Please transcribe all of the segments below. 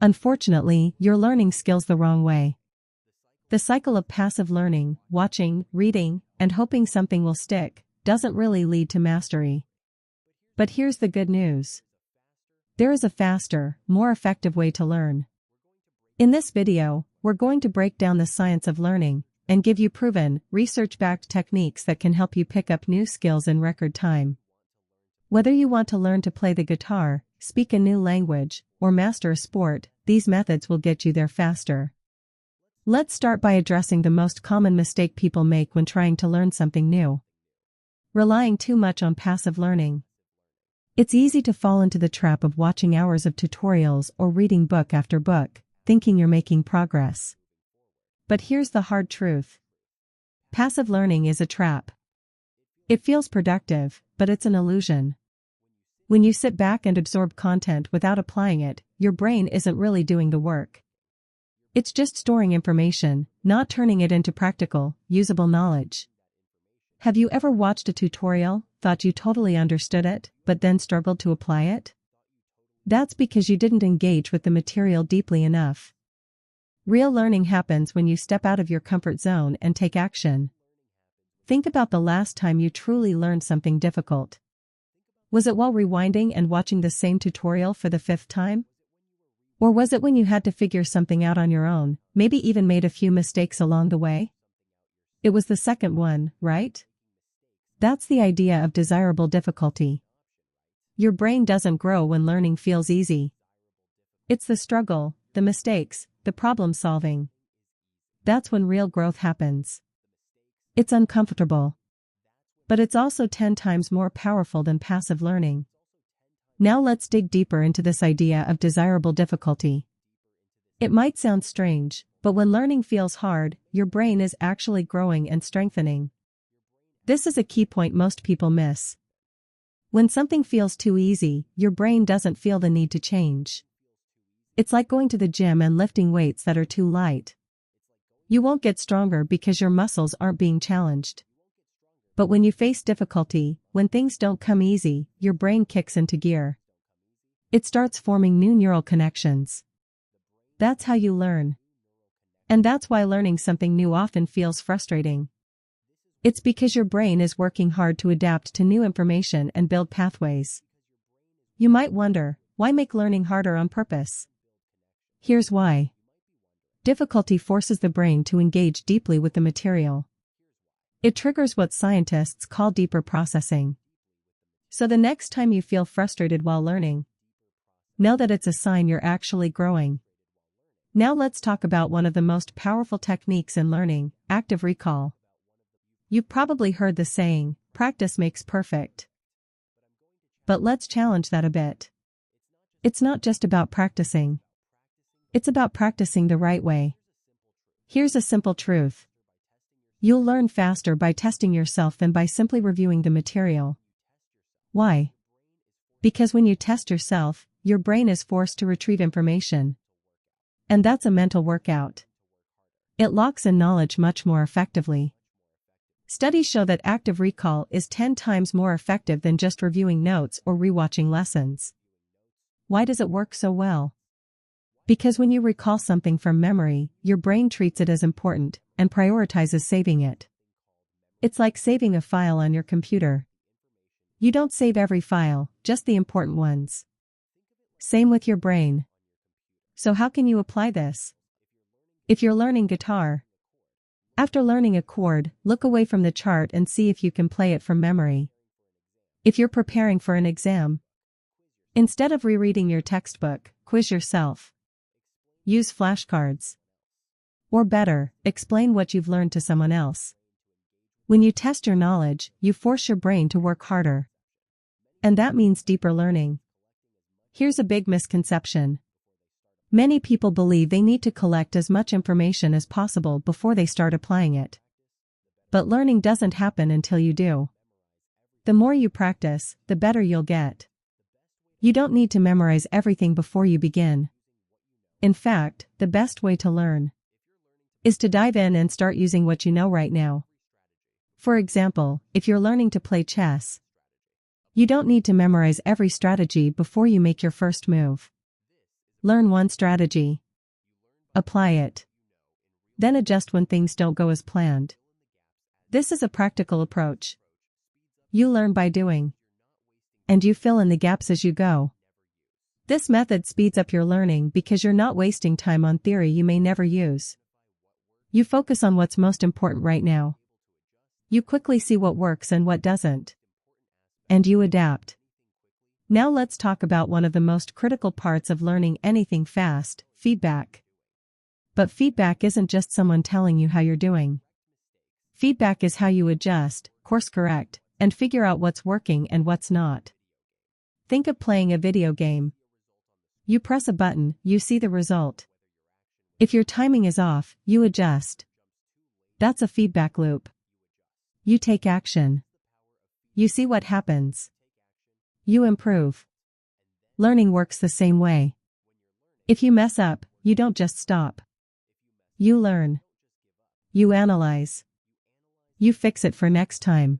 Unfortunately, you're learning skills the wrong way. The cycle of passive learning, watching, reading, and hoping something will stick, doesn't really lead to mastery. But here's the good news. There is a faster, more effective way to learn. In this video, we're going to break down the science of learning and give you proven, research-backed techniques that can help you pick up new skills in record time. Whether you want to learn to play the guitar, speak a new language, or master a sport, these methods will get you there faster. Let's start by addressing the most common mistake people make when trying to learn something new. Relying too much on passive learning. It's easy to fall into the trap of watching hours of tutorials or reading book after book, thinking you're making progress. But here's the hard truth. Passive learning is a trap. It feels productive, but it's an illusion. When you sit back and absorb content without applying it, your brain isn't really doing the work. It's just storing information, not turning it into practical, usable knowledge. Have you ever watched a tutorial, thought you totally understood it, but then struggled to apply it? That's because you didn't engage with the material deeply enough. Real learning happens when you step out of your comfort zone and take action. Think about the last time you truly learned something difficult. Was it while rewinding and watching the same tutorial for the 5th time? Or was it when you had to figure something out on your own, maybe even made a few mistakes along the way? It was the second one, right? That's the idea of desirable difficulty. Your brain doesn't grow when learning feels easy. It's the struggle, the mistakes, the problem solving. That's when real growth happens. It's uncomfortable. But it's also 10 times more powerful than passive learning. Now let's dig deeper into this idea of desirable difficulty. It might sound strange, but when learning feels hard, your brain is actually growing and strengthening. This is a key point most people miss. When something feels too easy, your brain doesn't feel the need to change. It's like going to the gym and lifting weights that are too light. You won't get stronger because your muscles aren't being challenged. But when you face difficulty, when things don't come easy, your brain kicks into gear. It starts forming new neural connections. That's how you learn. And that's why learning something new often feels frustrating. It's because your brain is working hard to adapt to new information and build pathways. You might wonder, why make learning harder on purpose? Here's why. Difficulty forces the brain to engage deeply with the material. It triggers what scientists call deeper processing. So the next time you feel frustrated while learning, know that it's a sign you're actually growing. Now let's talk about one of the most powerful techniques in learning, active recall. You've probably heard the saying, practice makes perfect. But let's challenge that a bit. It's not just about practicing. It's about practicing the right way. Here's a simple truth. You'll learn faster by testing yourself than by simply reviewing the material. Why? Because when you test yourself, your brain is forced to retrieve information. And that's a mental workout. It locks in knowledge much more effectively. Studies show that active recall is 10 times more effective than just reviewing notes or rewatching lessons. Why does it work so well? Because when you recall something from memory, your brain treats it as important and prioritizes saving it. It's like saving a file on your computer. You don't save every file, just the important ones. Same with your brain. So how can you apply this? If you're learning guitar, after learning a chord, look away from the chart and see if you can play it from memory. If you're preparing for an exam, instead of rereading your textbook, quiz yourself. Use flashcards. Or better, explain what you've learned to someone else. When you test your knowledge, you force your brain to work harder. And that means deeper learning. Here's a big misconception. Many people believe they need to collect as much information as possible before they start applying it. But learning doesn't happen until you do. The more you practice, the better you'll get. You don't need to memorize everything before you begin. In fact, the best way to learn is to dive in and start using what you know right now. For example, if you're learning to play chess, you don't need to memorize every strategy before you make your first move. Learn one strategy. Apply it. Then adjust when things don't go as planned. This is a practical approach. You learn by doing. And you fill in the gaps as you go. This method speeds up your learning because you're not wasting time on theory you may never use. You focus on what's most important right now. You quickly see what works and what doesn't. And you adapt. Now let's talk about one of the most critical parts of learning anything fast, feedback. But feedback isn't just someone telling you how you're doing. Feedback is how you adjust, course correct, and figure out what's working and what's not. Think of playing a video game. You press a button, you see the result. If your timing is off, you adjust. That's a feedback loop. You take action. You see what happens. You improve. Learning works the same way. If you mess up, you don't just stop. You learn. You analyze. You fix it for next time.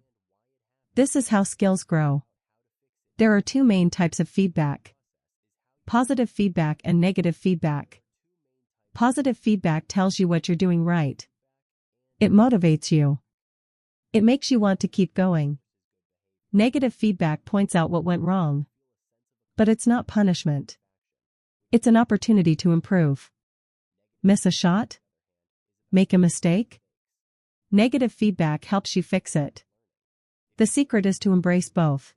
This is how skills grow. There are two main types of feedback: positive feedback and negative feedback. Positive feedback tells you what you're doing right. It motivates you. It makes you want to keep going. Negative feedback points out what went wrong. But it's not punishment. It's an opportunity to improve. Miss a shot? Make a mistake? Negative feedback helps you fix it. The secret is to embrace both.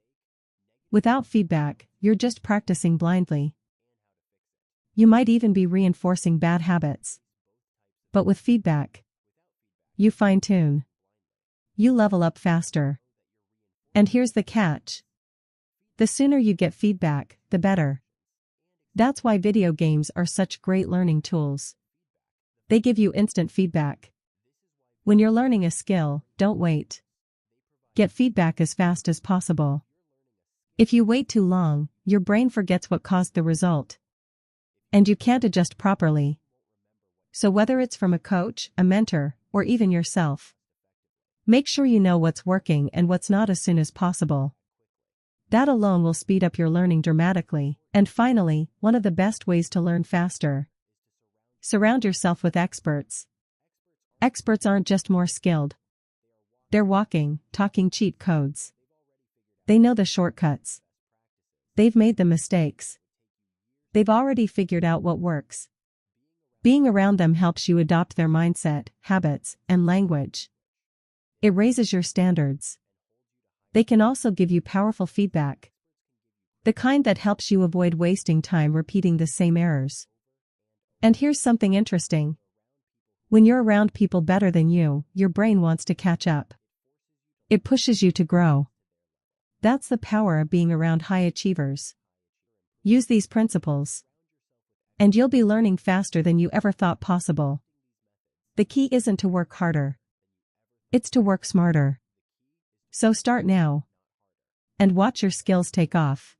Without feedback, you're just practicing blindly. You might even be reinforcing bad habits. But with feedback, you fine-tune. You level up faster. And here's the catch. The sooner you get feedback, the better. That's why video games are such great learning tools. They give you instant feedback. When you're learning a skill, don't wait. Get feedback as fast as possible. If you wait too long, your brain forgets what caused the result. And you can't adjust properly. So whether it's from a coach, a mentor, or even yourself, make sure you know what's working and what's not as soon as possible. That alone will speed up your learning dramatically. And finally, one of the best ways to learn faster. Surround yourself with experts. Experts aren't just more skilled. They're walking, talking cheat codes. They know the shortcuts. They've made the mistakes. They've already figured out what works. Being around them helps you adopt their mindset, habits, and language. It raises your standards. They can also give you powerful feedback. The kind that helps you avoid wasting time repeating the same errors. And here's something interesting. When you're around people better than you, your brain wants to catch up. It pushes you to grow. That's the power of being around high achievers. Use these principles. And you'll be learning faster than you ever thought possible. The key isn't to work harder. It's to work smarter. So start now. And watch your skills take off.